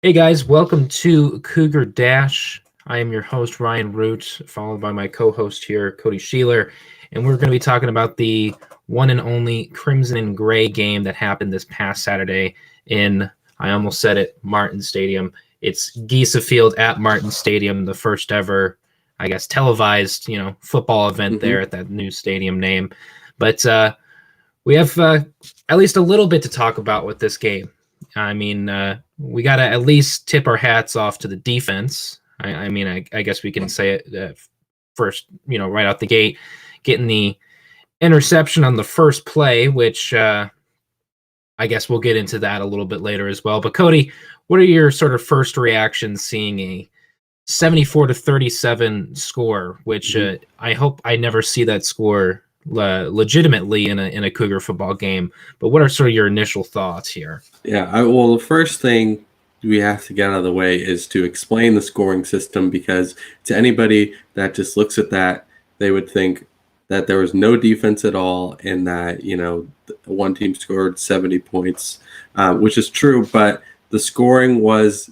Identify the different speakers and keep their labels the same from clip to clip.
Speaker 1: Hey guys, welcome to Cougar Dash. I am your host, Ryan Root, followed by my co-host here, Cody Schoeler, and we're going to be talking about the one and only Crimson and Gray game that happened this past Saturday in, I almost said it, Martin Stadium. It's Giesa Field at Martin Stadium, the first ever, I guess, televised, football event there at that new stadium name. But we have at least a little bit to talk about with this game. I mean, we got to at least tip our hats off to the defense. I guess we can say it first, right out the gate, getting the interception on the first play, which I guess we'll get into that a little bit later as well. But Cody, what are your sort of first reactions seeing a 74-37 score, which I hope I never see that score legitimately in a Cougar football game, but what are sort of your initial thoughts here?
Speaker 2: Yeah, well, the first thing we have to get out of the way is to explain the scoring system, because to anybody that just looks at that, they would think that there was no defense at all and that, one team scored 70 points, which is true, but the scoring was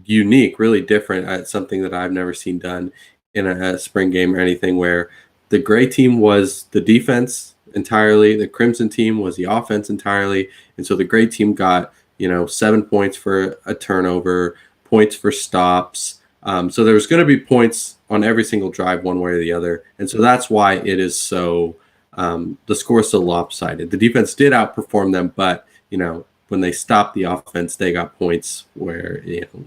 Speaker 2: unique, really different, at something that I've never seen done in a spring game or anything, where the Gray team was the defense entirely. The Crimson team was the offense entirely. And so the Gray team got, 7 points for a turnover, points for stops. So there was going to be points on every single drive, one way or the other. And so that's why it is so, the score is so lopsided. The defense did outperform them, but, when they stopped the offense, they got points where,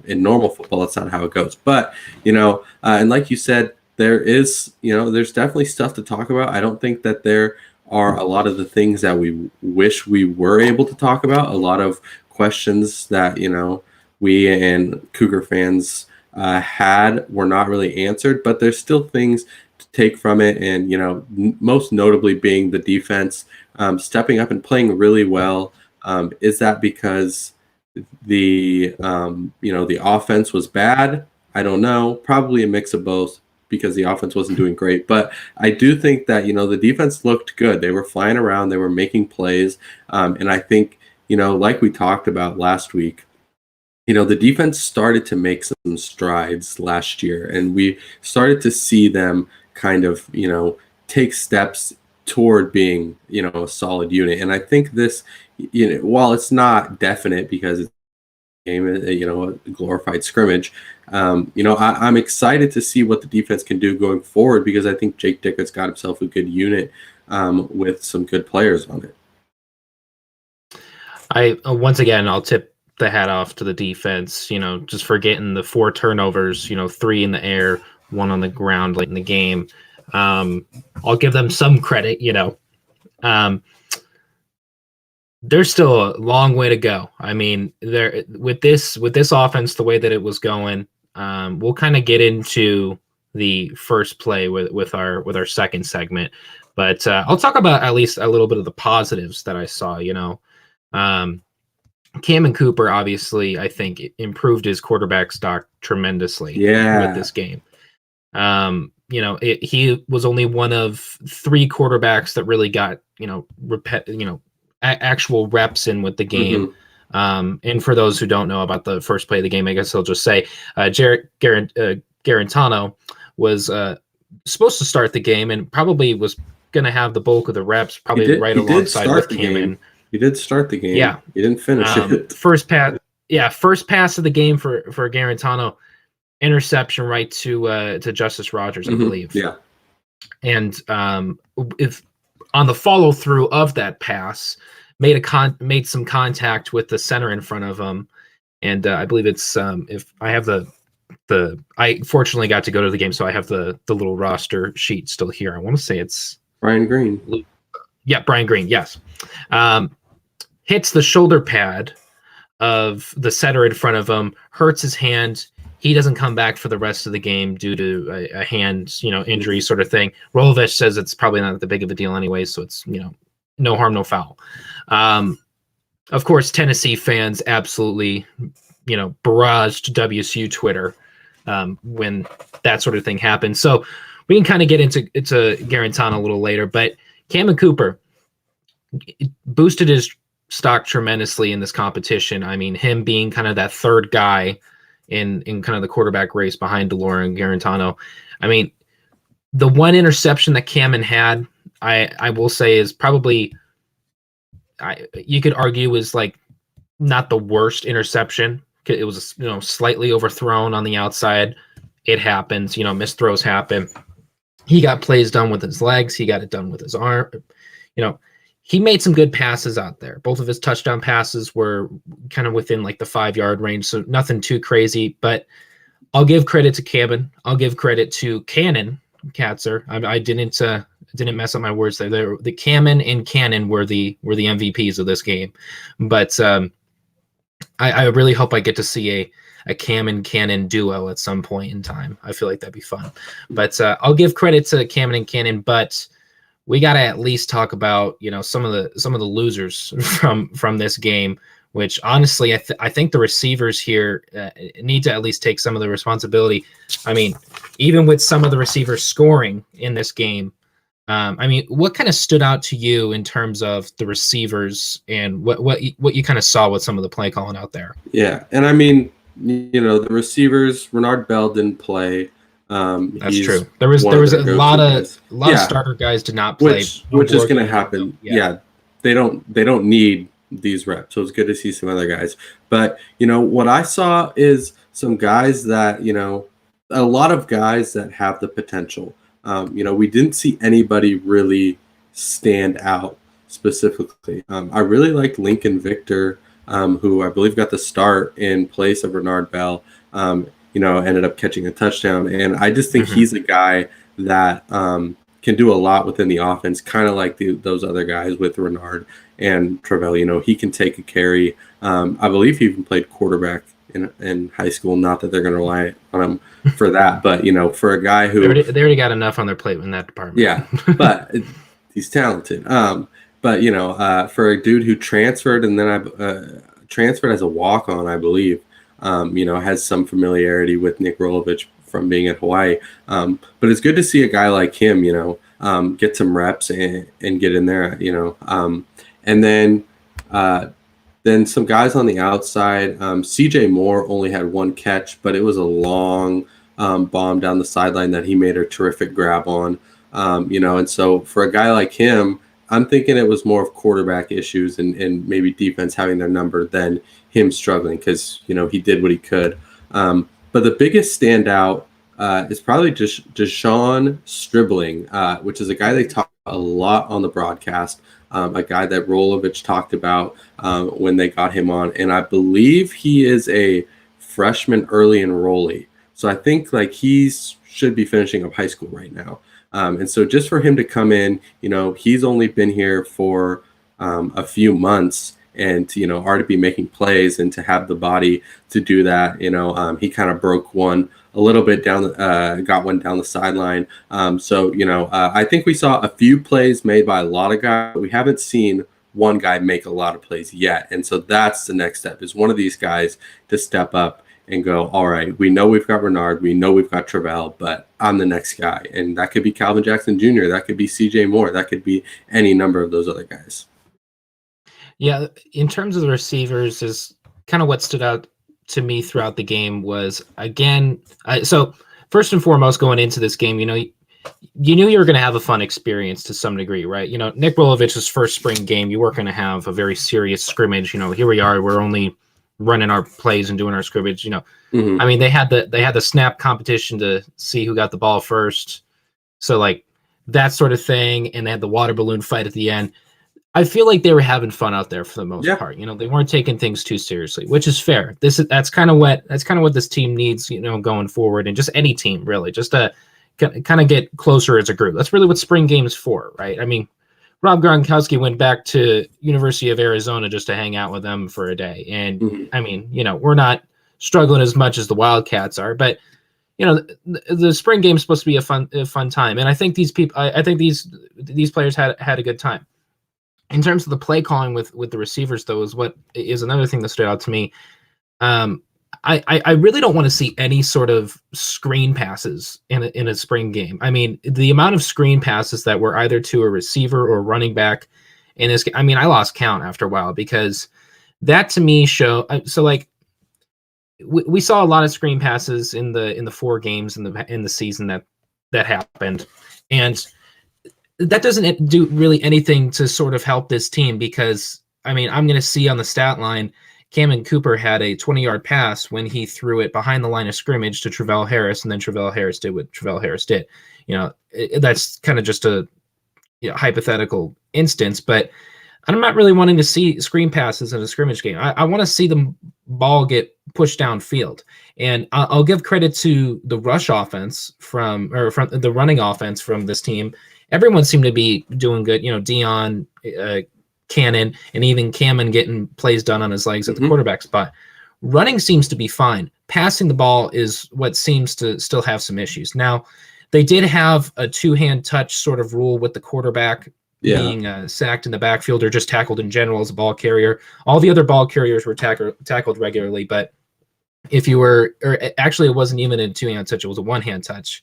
Speaker 2: in normal football, that's not how it goes. But, and like you said, there's definitely stuff to talk about. I don't think that there are a lot of the things that we wish we were able to talk about. A lot of questions that, we and Cougar fans had were not really answered, but there's still things to take from it. And, most notably being the defense stepping up and playing really well. Is that because the offense was bad? I don't know. Probably a mix of both, because the offense wasn't doing great. But I do think that, the defense looked good. They were flying around. They were making plays. And I think, like we talked about last week, the defense started to make some strides last year. And we started to see them kind of, take steps toward being, a solid unit. And I think this, while it's not definite because it's game, a glorified scrimmage, I'm excited to see what the defense can do going forward, because I think Jake Dickett's got himself a good unit with some good players on it.
Speaker 1: Once again, I'll tip the hat off to the defense, just for getting the 4 turnovers, 3 in the air, 1 on the ground late in the game. I'll give them some credit, there's still a long way to go. I mean, there with this offense, the way that it was going, we'll kind of get into the first play with our second segment, but I'll talk about at least a little bit of the positives that I saw. Cammon Cooper, obviously, I think improved his quarterback stock tremendously with this game. He was only one of 3 quarterbacks that really got actual reps in with the game. And for those who don't know about the first play of the game, I guess I'll just say Jarrett Garantano was supposed to start the game and probably was going to have the bulk of the reps, probably right alongside with Cammon.
Speaker 2: He did start the game.
Speaker 1: Yeah.
Speaker 2: He didn't finish it.
Speaker 1: First pass of the game for Garantano, interception right to Justice Rogers, I believe.
Speaker 2: Yeah.
Speaker 1: And if on the follow through of that pass, made some contact with the center in front of him, and I believe it's if I have I fortunately got to go to the game, so I have the little roster sheet still here. I want to say it's
Speaker 2: Brian Green.
Speaker 1: Yeah, Brian Green. Yes, hits the shoulder pad of the center in front of him, hurts his hand. He doesn't come back for the rest of the game due to a hand, injury sort of thing. Rolovich says it's probably not that big of a deal anyway, so it's, no harm, no foul. Of course, Tennessee fans absolutely, barraged WSU Twitter when that sort of thing happened. So we can kind of get into Garantano a little later, but Cammon Cooper boosted his stock tremendously in this competition. I mean, him being kind of that third guy in kind of the quarterback race behind DeLorean Garantano. I mean, the one interception that Cameron had, I will say is probably, you could argue was like not the worst interception. It was, slightly overthrown on the outside. It happens, missed throws happen. He got plays done with his legs. He got it done with his arm. He made some good passes out there. Both of his touchdown passes were kind of within like the 5-yard range, so nothing too crazy. But I'll give credit to Cameron. I'll give credit to Cannon Katzer. I didn't mess up my words there. The Cameron and Cannon were the MVPs of this game. But I really hope I get to see a Cam and Cannon duo at some point in time. I feel like that'd be fun. But I'll give credit to Cameron and Cannon, but we got to at least talk about, some of the losers from this game, which honestly, I think the receivers here need to at least take some of the responsibility. I mean, even with some of the receivers scoring in this game, what kind of stood out to you in terms of the receivers and what you kind of saw with some of the play calling out there?
Speaker 2: Yeah, and I mean, the receivers, Renard Bell didn't play.
Speaker 1: That's true. There was a lot of starter guys did not play,
Speaker 2: which is going to happen. Yeah, they don't need these reps, so it's good to see some other guys. But what I saw is some guys that a lot of guys that have the potential. We didn't see anybody really stand out specifically. I really liked Lincoln Victor, who I believe got the start in place of Renard Bell. Ended up catching a touchdown. And I just think he's a guy that can do a lot within the offense, kind of like those other guys with Renard and Travell. He can take a carry. I believe he even played quarterback in high school. Not that they're going to rely on him for that, but, for a guy who...
Speaker 1: They already got enough on their plate in that department.
Speaker 2: Yeah, but he's talented. But, for a dude who transferred and then transferred as a walk-on, I believe, has some familiarity with Nick Rolovich from being at Hawaii. But it's good to see a guy like him, get some reps and get in there, and then some guys on the outside. CJ Moore only had one catch, but it was a long bomb down the sideline that he made a terrific grab on, and so for a guy like him, I'm thinking it was more of quarterback issues and maybe defense having their number than him struggling because, he did what he could. But the biggest standout is probably just Deshaun Stribling, which is a guy they talk a lot on the broadcast, a guy that Rolovich talked about when they got him on. And I believe he is a freshman early enrollee. So I think he should be finishing up high school right now. And so just for him to come in, he's only been here for a few months and to, already be making plays and to have the body to do that, he kind of broke one a little bit got one down the sideline. I think we saw a few plays made by a lot of guys, but we haven't seen one guy make a lot of plays yet. And so that's the next step, is one of these guys to step up and go, all right, we know we've got Renard, we know we've got Travell, but I'm the next guy. And that could be Calvin Jackson Jr., that could be CJ Moore, that could be any number of those other guys.
Speaker 1: Yeah, in terms of the receivers, is kind of what stood out to me throughout the game was, again, so first and foremost, going into this game, you knew you were going to have a fun experience to some degree, right? Nick Rolovich's first spring game, you weren't going to have a very serious scrimmage. Here we are, we're only running our plays and doing our scrimmage. I mean, they had the snap competition to see who got the ball first, so that sort of thing, and they had the water balloon fight at the end. I feel like they were having fun out there for the most part. They weren't taking things too seriously, which is fair. That's kind of what this team needs, going forward, and just any team really, just to kind of get closer as a group. That's really what spring game's for, right? I mean, Rob Gronkowski went back to University of Arizona just to hang out with them for a day, and I mean, we're not struggling as much as the Wildcats are, but the spring game's supposed to be a fun time, and I think these people, I think these players had a good time. In terms of the play calling with the receivers, though, is another thing that stood out to me. I really don't want to see any sort of screen passes in a spring game. I mean, the amount of screen passes that were either to a receiver or running back in this. I mean, I lost count after a while because that to me so like we saw a lot of screen passes in the 4 games in the season that happened, and that doesn't do really anything to sort of help this team because I mean I'm going to see on the stat line Cameron Cooper had a 20-yard pass when he threw it behind the line of scrimmage to Travell Harris, and then Travell Harris did what Travell Harris did. That's kind of just a hypothetical instance, but I'm not really wanting to see screen passes in a scrimmage game. I want to see the ball get pushed downfield, and I'll give credit to the rush offense from the running offense from this team. Everyone seemed to be doing good. Dion, Cannon, and even Cameron getting plays done on his legs at the quarterback spot. Running seems to be fine. Passing the ball is what seems to still have some issues. Now, they did have a 2-hand touch sort of rule with the quarterback being sacked in the backfield or just tackled in general as a ball carrier. All the other ball carriers were tackled regularly, but if you were, or actually it wasn't even a 2-hand touch, it was a 1-hand touch.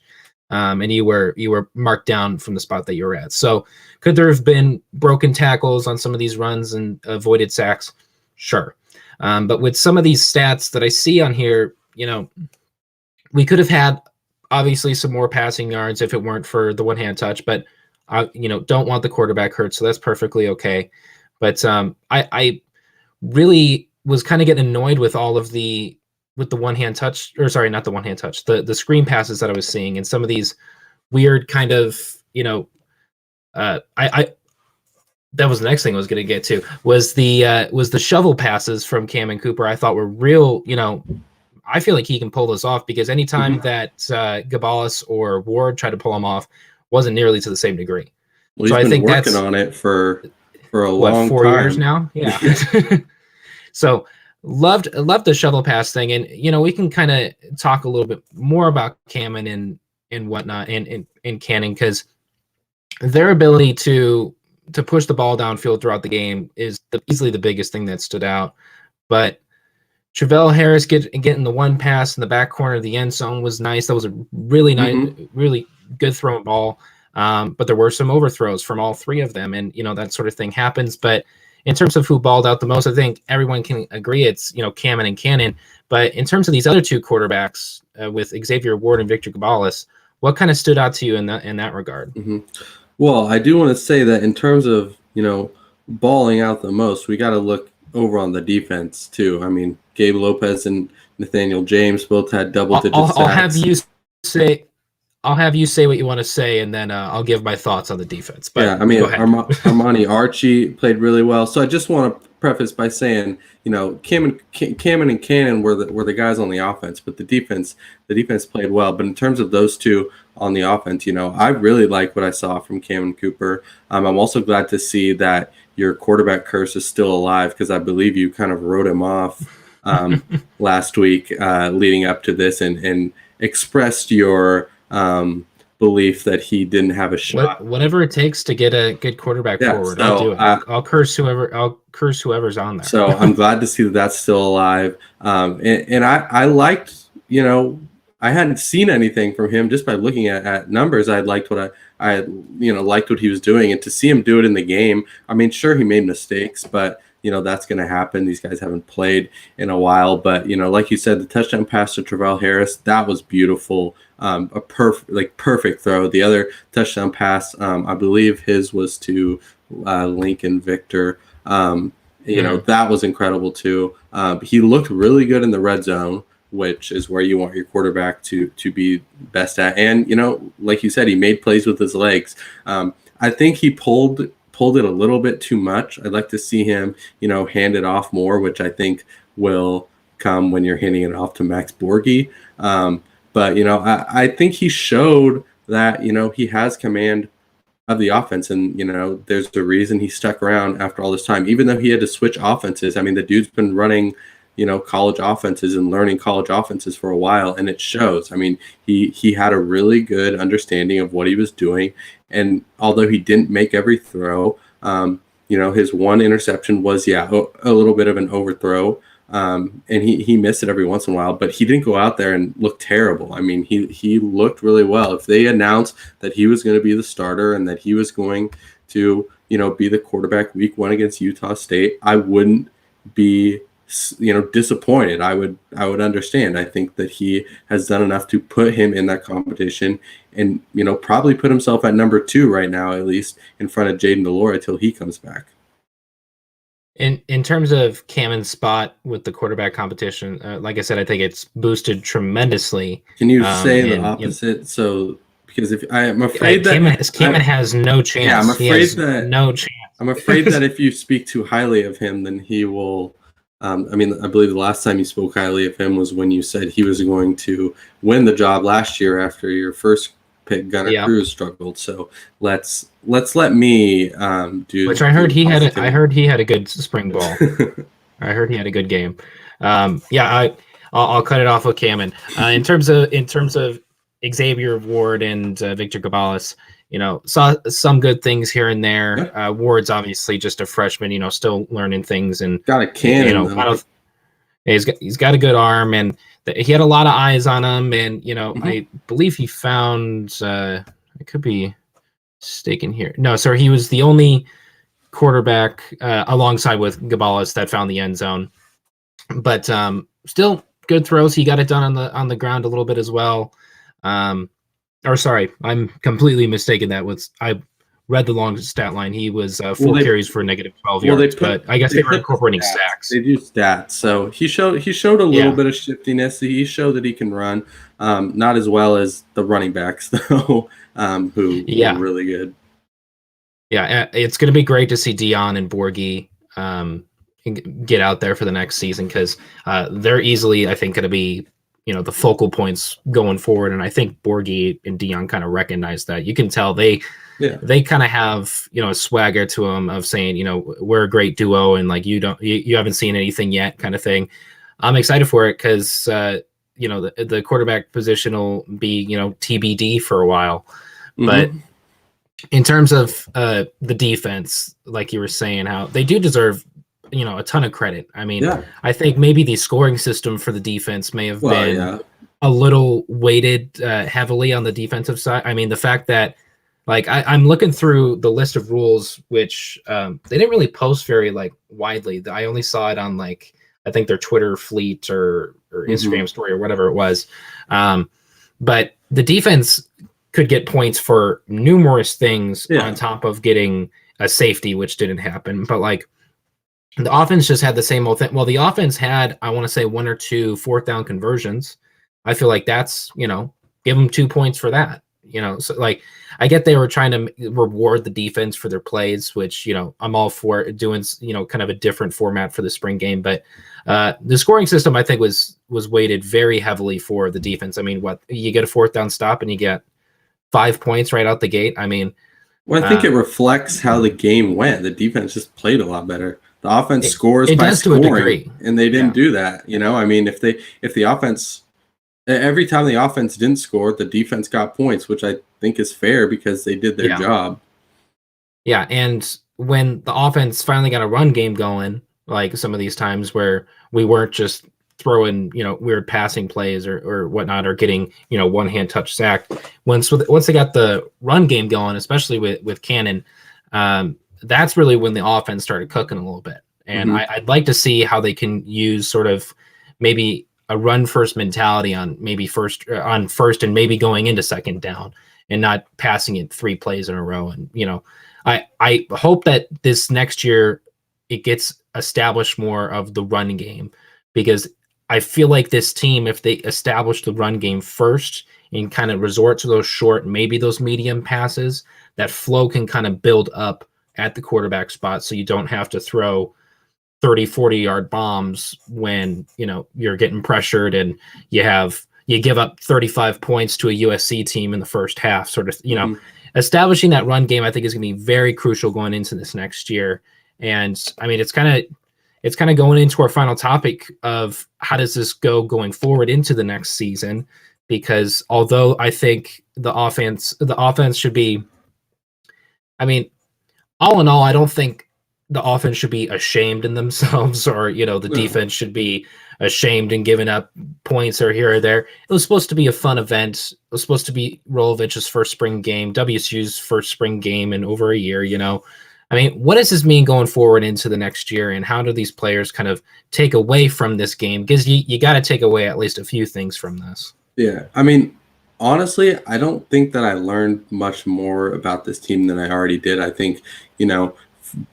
Speaker 1: And you were marked down from the spot that you were at. So could there have been broken tackles on some of these runs and avoided sacks? Sure. But with some of these stats that I see on here, we could have had obviously some more passing yards if it weren't for the 1-hand touch, but don't want the quarterback hurt. So that's perfectly okay. But I really was kind of getting annoyed with all of the 1-hand touch, or sorry, not the 1-hand touch, the screen passes that I was seeing, and some of these weird kind of, that was the next thing I was going to get to was the shovel passes from Cameron Cooper. I thought were real, I feel like he can pull this off because anytime that Gabalis or Ward tried to pull him off wasn't nearly to the same degree.
Speaker 2: Well, so I think working on it for a long
Speaker 1: 4
Speaker 2: time.
Speaker 1: years now. Yeah. So loved the shovel pass thing. And, we can kind of talk a little bit more about Cameron and whatnot and Cannon, because their ability to push the ball downfield throughout the game is easily the biggest thing that stood out. But Travell Harris getting the one pass in the back corner of the end zone was nice. That was a really nice, really good thrown ball. But there were some overthrows from all 3 of them, and that sort of thing happens. But in terms of who balled out the most, I think everyone can agree it's Cameron and Cannon. But in terms of these other 2 quarterbacks with Xavier Ward and Victor Gabalis, what kind of stood out to you in that regard?
Speaker 2: Well, I do want to say that in terms of balling out the most, we got to look over on the defense too. I mean, Gabe Lopez and Nathaniel James both had double-digit sacks.
Speaker 1: I'll have you say what you want to say, and then I'll give my thoughts on the defense. But
Speaker 2: yeah, I mean, Armani Archie played really well. So I just want to preface by saying, Cameron and Cannon were the guys on the offense, but the defense played well. But in terms of those 2 on the offense, I really like what I saw from Cameron Cooper. I'm also glad to see that your quarterback curse is still alive, because I believe you kind of wrote him off last week leading up to this and expressed your belief that he didn't have a shot.
Speaker 1: Whatever it takes to get a good quarterback forward, I'll do it. I'll curse whoever's on there.
Speaker 2: So I'm glad to see that that's still alive. And I liked, I hadn't seen anything from him just by looking at numbers. I liked what I liked what he was doing, and to see him do it in the game. I mean, sure, he made mistakes, but that's going to happen. These guys haven't played in a while, but like you said, the touchdown pass to Travell Harris, that was beautiful. A perfect throw. The other touchdown pass, I believe his was to Lincoln Victor. That was incredible too. He looked really good in the red zone, which is where you want your quarterback to be best at. And like you said, he made plays with his legs. I think he pulled it a little bit too much. I'd like to see him, hand it off more, which I think will come when you're handing it off to Max Borghi. But I think he showed that he has command of the offense, and there's a reason he stuck around after all this time, even though he had to switch offenses. I mean, the dude's been running college offenses and learning college offenses for a while, and it shows. I mean, he had a really good understanding of what he was doing, and although he didn't make every throw, his one interception was a little bit of an overthrow, and he missed it every once in a while, but he didn't go out there and look terrible. I mean, he looked really well. If they announced that he was going to be the starter and that he was going to be the quarterback week 1 against Utah State, I wouldn't be disappointed. I would understand. I think that he has done enough to put him in that competition, and probably put himself at number 2 right now, at least in front of Jaden Delora till he comes back.
Speaker 1: In terms of Cammon's spot with the quarterback competition, like I said, I think it's boosted tremendously.
Speaker 2: Can you say the opposite? So, because if I'm afraid that
Speaker 1: Cammon has no chance.
Speaker 2: Yeah, I'm afraid that
Speaker 1: no chance.
Speaker 2: I'm afraid that if you speak too highly of him, then he will. I believe the last time you spoke highly of him was when you said he was going to win the job last year after your first pick, Gunnar Cruz, struggled. So let's let me do.
Speaker 1: Which I heard he had. I heard he had a good spring ball. I heard he had a good game. I'll cut it off with Cammon. In terms of Xavier Ward and Victor Gabalis, saw some good things here and there.
Speaker 2: Yeah.
Speaker 1: Ward's obviously just a freshman, still learning things, and
Speaker 2: got a cannon.
Speaker 1: He's got a good arm, and he had a lot of eyes on him. And I believe he found. I could be mistaken here. No, sir, he was the only quarterback alongside with Gabalis that found the end zone. But still good throws. He got it done on the ground a little bit as well. Or sorry, I'm completely mistaken. I read the long stat line. He was 4 carries for negative 12 yards, but I guess they were incorporating sacks.
Speaker 2: They do stats. So he showed a little bit of shiftiness. He showed that he can run. Not as well as the running backs though, who were really good.
Speaker 1: Yeah, it's going to be great to see Dion and Borghi get out there for the next season, because they're easily, I think, going to be the focal points going forward. And I think Borghi and Dion kind of recognize that. You can tell they kind of have a swagger to them of saying we're a great duo, and like you haven't seen anything yet kind of thing. I'm excited for it because the quarterback position will be TBD for a while. But in terms of the defense, like you were saying, how they do deserve a ton of credit. I mean, I think maybe the scoring system for the defense may have been a little weighted heavily on the defensive side. I mean, the fact that I'm looking through the list of rules, which they didn't really post very widely. I only saw it on I think their Twitter fleet or Instagram story or whatever it was. But the defense could get points for numerous things on top of getting a safety, which didn't happen. But the offense just had the same old thing. Well, the offense had, I want to say, 1 or 2 4th down conversions. I feel like that's, give them 2 points for that. So I get they were trying to reward the defense for their plays, which, I'm all for doing, kind of a different format for the spring game. But the scoring system, I think, was weighted very heavily for the defense. I mean, you get a 4th down stop and you get 5 points right out the gate. I mean,
Speaker 2: well, I think it reflects how the game went. The defense just played a lot better. The offense scores by scoring, and they didn't do that. I mean, if the offense, every time the offense didn't score, the defense got points, which I think is fair because they did their job. Yeah,
Speaker 1: and when the offense finally got a run game going, like some of these times where we weren't just throwing, weird passing plays or whatnot, or getting, one-hand touch sack. Once they got the run game going, especially with Cannon, that's really when the offense started cooking a little bit. And I'd like to see how they can use sort of maybe a run first mentality on first and maybe going into 2nd down and not passing it 3 plays in a row. And, I hope that this next year it gets established more of the run game, because I feel like this team, if they establish the run game first and kind of resort to those short, maybe those medium passes, that flow can kind of build up at the quarterback spot, so you don't have to throw 30, 40-yard bombs when, you're getting pressured and you give up 35 points to a USC team in the first half, sort of, establishing that run game, I think, is going to be very crucial going into this next year. And I mean, it's kind of going into our final topic of how does this go going forward into the next season, because although I think the offense should be, I mean, all in all, I don't think the offense should be ashamed in themselves, or, the defense should be ashamed and giving up points or here or there. It was supposed to be a fun event. It was supposed to be Rolovich's first spring game, WSU's first spring game in over a year, I mean, what does this mean going forward into the next year, and how do these players kind of take away from this game? Because you got to take away at least a few things from this.
Speaker 2: Yeah, I mean, honestly, I don't think that I learned much more about this team than I already did. I think,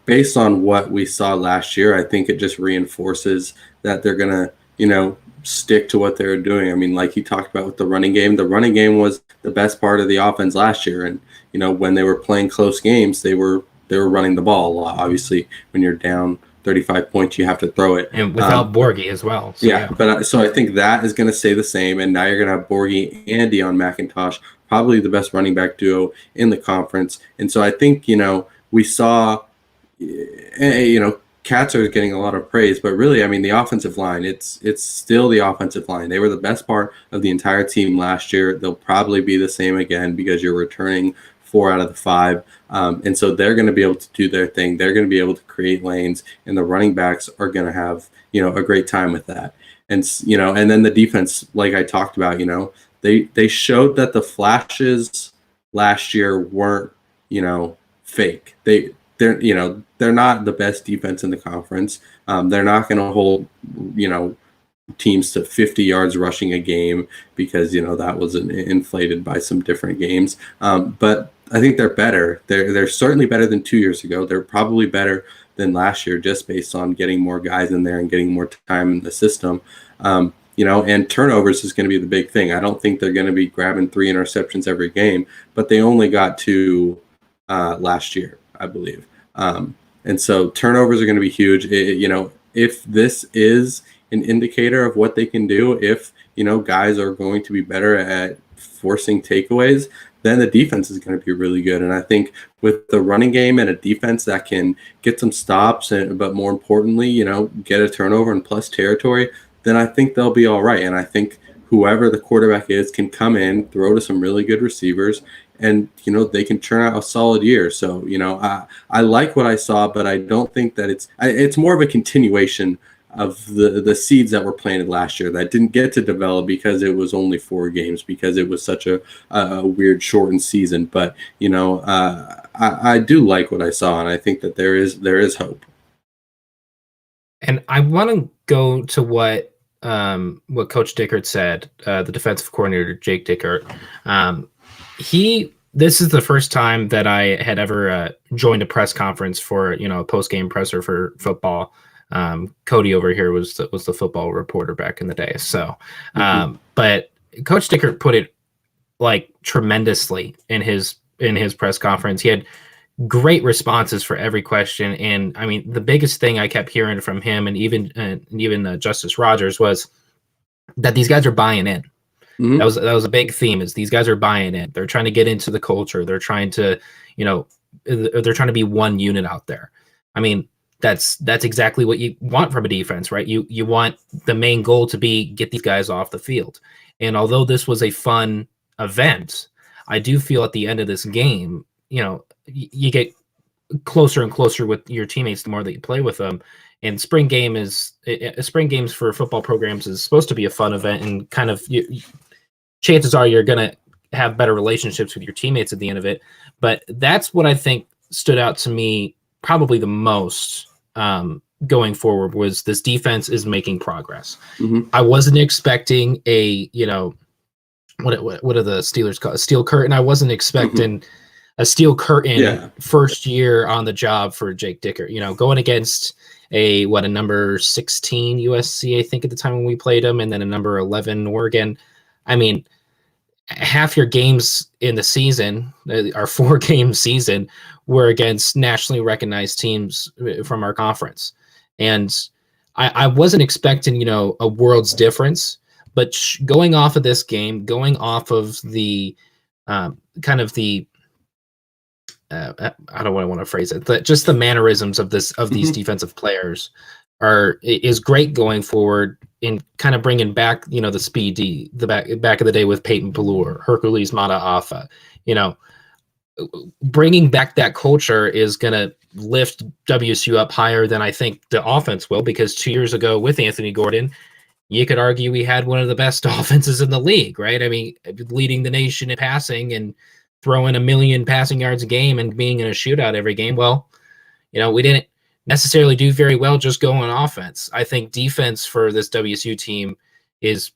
Speaker 2: based on what we saw last year, I think it just reinforces that they're going to, stick to what they're doing. I mean, like you talked about with the running game was the best part of the offense last year. And, when they were playing close games, they were running the ball a lot. Obviously, when you're down 35 points, you have to throw it.
Speaker 1: And without Borgie as well.
Speaker 2: So, yeah, but so I think that is going to stay the same. And now you're going to have Borgie and Deion McIntosh, probably the best running back duo in the conference. And so I think, we saw, Cats are getting a lot of praise, but really, I mean, the offensive line, it's still the offensive line. They were the best part of the entire team last year. They'll probably be the same again because you're returning 4 out of the 5. And so they're going to be able to do their thing. They're going to be able to create lanes, and the running backs are going to have, a great time with that. And, and then the defense, like I talked about, they showed that the flashes last year weren't, fake. They're not the best defense in the conference. They're not going to hold, teams to 50 yards rushing a game because, that was inflated by some different games. But I think they're better. They're certainly better than 2 years ago. They're probably better than last year just based on getting more guys in there and getting more time in the system. And turnovers is going to be the big thing. I don't think they're going to be grabbing 3 interceptions every game, but they only got 2 last year, I believe. And so turnovers are going to be huge. If this is an indicator of what they can do, if, guys are going to be better at forcing takeaways, then the defense is going to be really good. And I think with the running game and a defense that can get some stops, but more importantly, get a turnover and plus territory, then I think they'll be all right. And I think whoever the quarterback is can come in, throw to some really good receivers, and, they can turn out a solid year. So, I like what I saw, but I don't think that it's more of a continuation of the seeds that were planted last year that didn't get to develop because it was only 4 games, because it was such a weird shortened season. But, I do like what I saw, and I think that there is hope.
Speaker 1: And I want to go to what Coach Dickert said, the defensive coordinator, Jake Dickert. This is the first time that I had ever joined a press conference for, a post-game presser for football. Cody over here was the football reporter back in the day. So, but Coach Dickert put it like tremendously in his press conference. He had great responses for every question. And I mean, the biggest thing I kept hearing from him and even Justice Rogers was that these guys are buying in. Mm-hmm. That was a big theme, is these guys are buying in. They're trying to get into the culture. They're trying to, they're trying to be one unit out there. I mean, that's exactly what you want from a defense, right? You want the main goal to be get these guys off the field. And although this was a fun event, I do feel at the end of this game, you get closer and closer with your teammates the more that you play with them. And spring games for football programs is supposed to be a fun event, and kind of chances are you're going to have better relationships with your teammates at the end of it. But that's what I think stood out to me probably the most going forward, was this defense is making progress. Mm-hmm. I wasn't expecting a, what are the Steelers call a steel curtain? I wasn't expecting a steel curtain first year on the job for Jake Dickert, going against a number 16 USC, I think, at the time when we played them, and then a number 11 Oregon. I mean, half your games in the season, our 4-game season, were against nationally recognized teams from our conference. And I wasn't expecting, a world's difference, but going off of this game, going off of the kind of the I don't want to phrase it, but just the mannerisms of these defensive players is great going forward, in kind of bringing back, the speed, the back of the day with Peyton Pallure, Hercules Mataafa, bringing back that culture is going to lift WSU up higher than I think the offense will, because 2 years ago with Anthony Gordon, you could argue we had one of the best offenses in the league, right? I mean, leading the nation in passing and throwing 1 million passing yards a game and being in a shootout every game. Well, we didn't necessarily do very well just going on offense. I think defense for this WSU team is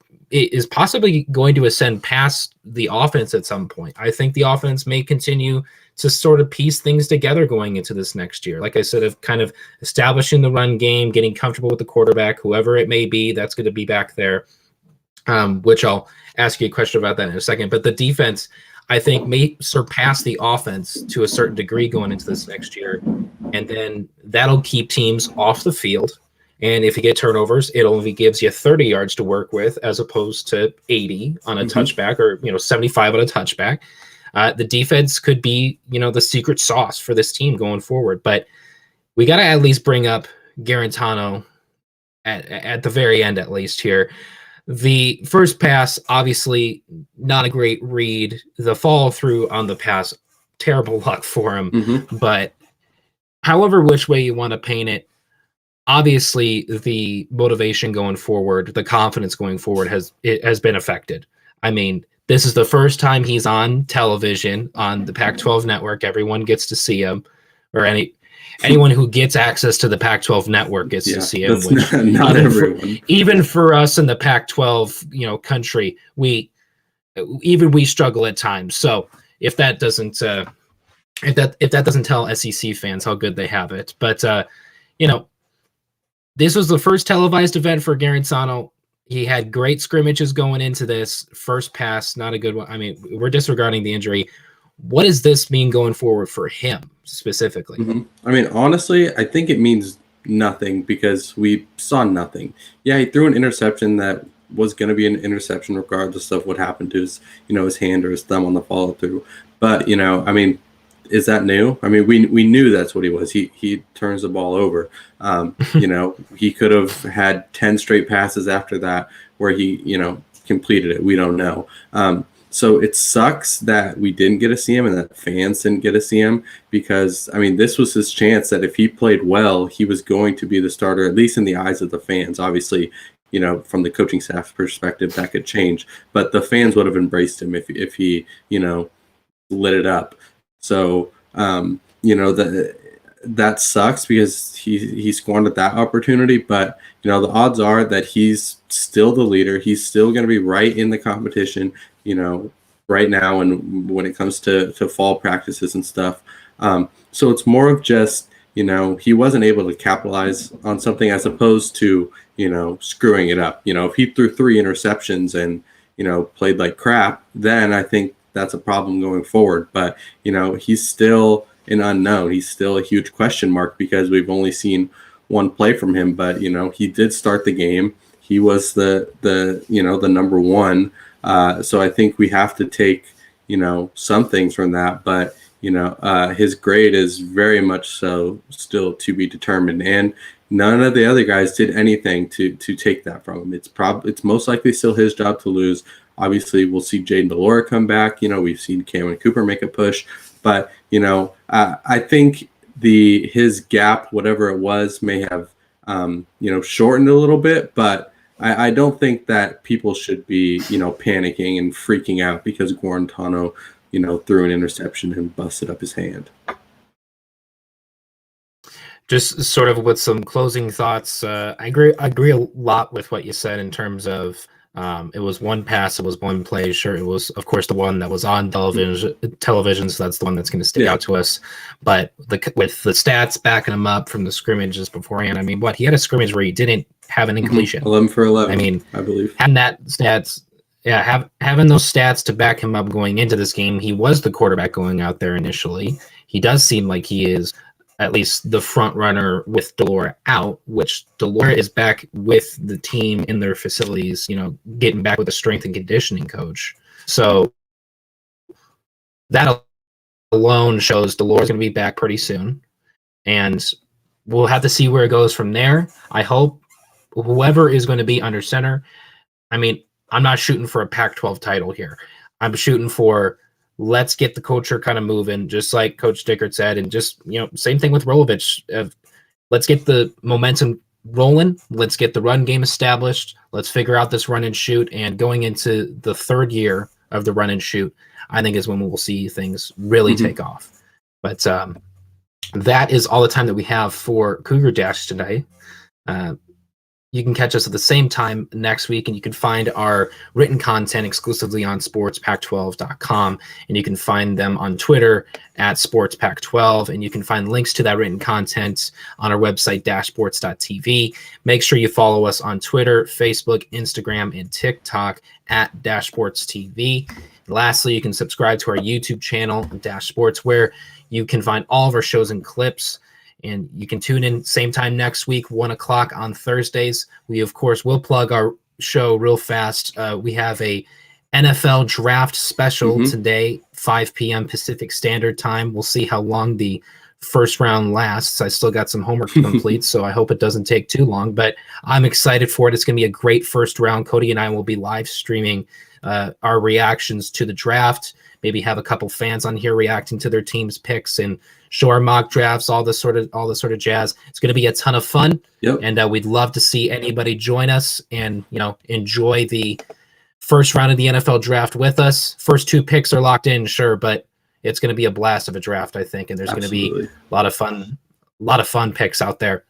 Speaker 1: possibly going to ascend past the offense at some point. I think the offense may continue to sort of piece things together going into this next year. Like I said, of kind of establishing the run game, getting comfortable with the quarterback, whoever it may be, that's going to be back there, which I'll ask you a question about that in a second. But the defense, I think, may surpass the offense to a certain degree going into this next year. And then that'll keep teams off the field. And if you get turnovers, it only gives you 30 yards to work with as opposed to 80 on a touchback, or 75 on a touchback. The defense could be, the secret sauce for this team going forward. But we got to at least bring up Garantano at the very end, at least here. The first pass, obviously not a great read. The follow through on the pass, terrible luck for him. But however which way you want to paint it, obviously the motivation going forward, the confidence going forward has been affected. I mean, this is the first time he's on television on the Pac-12 network. Everyone gets to see him, or anyone who gets access to the Pac-12 network gets to see him. Which
Speaker 2: not everyone.
Speaker 1: Even for us in the Pac-12, country, we struggle at times. So if that doesn't tell SEC fans how good they have it, but this was the first televised event for Garantano. He had great scrimmages going into this. First pass, not a good one. I mean, we're disregarding the injury. What does this mean going forward for him specifically?
Speaker 2: I mean, honestly, I think it means nothing because we saw nothing. Yeah, he threw an interception that was going to be an interception regardless of what happened to his, his hand or his thumb on the follow through. But, I mean, is that new? I mean, we knew that's what he was. He turns the ball over. He could have had 10 straight passes after that where he, completed it. We don't know. So it sucks that we didn't get to see him and that fans didn't get to see him because, I mean, this was his chance that if he played well, he was going to be the starter, at least in the eyes of the fans. Obviously, from the coaching staff perspective, that could change. But the fans would have embraced him if he, lit it up. So, that sucks because he squandered that opportunity. But, the odds are that he's still the leader. He's still going to be right in the competition, right now. And when it comes to fall practices and stuff. So it's more of just, he wasn't able to capitalize on something as opposed to, screwing it up. If he threw 3 interceptions and, played like crap, then I think that's a problem going forward. But, he's still an unknown. He's still a huge question mark because we've only seen one play from him. But, he did start the game. He was the number one. So I think we have to take, some things from that. But, his grade is very much so still to be determined. And none of the other guys did anything to take that from him. It's most likely still his job to lose. Obviously, we'll see Jaden Delora come back. We've seen Cameron Cooper make a push. But, I think his gap, whatever it was, may have, shortened a little bit. But I don't think that people should be, panicking and freaking out because Guarantano, threw an interception and busted up his hand.
Speaker 1: Just sort of with some closing thoughts, I agree a lot with what you said in terms of it was one pass, it was one play. Sure, it was, of course, the one that was on television, so that's the one that's going to stick out to us. But with the stats backing him up from the scrimmages beforehand, I mean, he had a scrimmage where he didn't have an incompletion.
Speaker 2: 11 for 11,
Speaker 1: I mean,
Speaker 2: I believe.
Speaker 1: Having those stats to back him up going into this game, he was the quarterback going out there initially. He does seem like he is at least the front runner with Delora out, which Delora is back with the team in their facilities, getting back with a strength and conditioning coach. So that alone shows Delora's going to be back pretty soon. And we'll have to see where it goes from there. I hope whoever is going to be under center, I mean, I'm not shooting for a Pac-12 title here. I'm shooting for let's get the culture kind of moving, just like Coach Dickert said, and just, same thing with Rolovich. Let's get the momentum rolling. Let's get the run game established. Let's figure out this run and shoot. And going into the 3rd year of the run and shoot, I think is when we'll see things really take off. But that is all the time that we have for Cougar Dash today. You can catch us at the same time next week, and you can find our written content exclusively on sportspac12.com, and you can find them on Twitter at sportspac12, and you can find links to that written content on our website, dashsports.tv. Make sure you follow us on Twitter, Facebook, Instagram, and TikTok at dashsportstv. Lastly, you can subscribe to our YouTube channel, Dash Sports, where you can find all of our shows and clips. And you can tune in same time next week, 1 o'clock on Thursdays. We, of course, will plug our show real fast. We have a NFL draft special today, 5 p.m. Pacific Standard Time. We'll see how long the first round lasts. I still got some homework to complete, so I hope it doesn't take too long. But I'm excited for it. It's going to be a great first round. Cody and I will be live streaming our reactions to the draft. Maybe have a couple fans on here reacting to their team's picks and show our mock drafts, all this sort of jazz. It's going to be a ton of fun, and we'd love to see anybody join us and enjoy the first round of the NFL draft with us. First 2 picks are locked in, sure, but it's going to be a blast of a draft, I think, and there's going to be a lot of fun picks out there.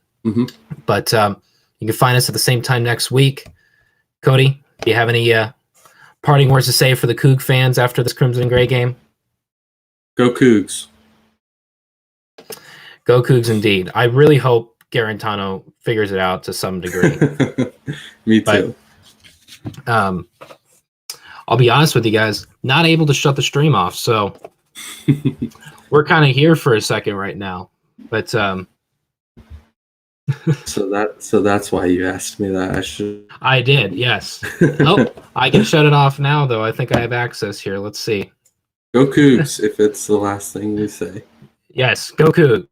Speaker 1: But you can find us at the same time next week. Cody, do you have any parting words to say for the Coug fans after this Crimson and Gray game?
Speaker 2: Go Cougs.
Speaker 1: Go Cougs indeed. I really hope Garantano figures it out to some degree.
Speaker 2: Me too.
Speaker 1: But, I'll be honest with you guys, not able to shut the stream off, so we're kind of here for a second right now. But
Speaker 2: so that's why you asked me that.
Speaker 1: I did, yes. Oh, I can shut it off now, though. I think I have access here. Let's see.
Speaker 2: Go Cougs if it's the last thing we say.
Speaker 1: Yes, go Coug.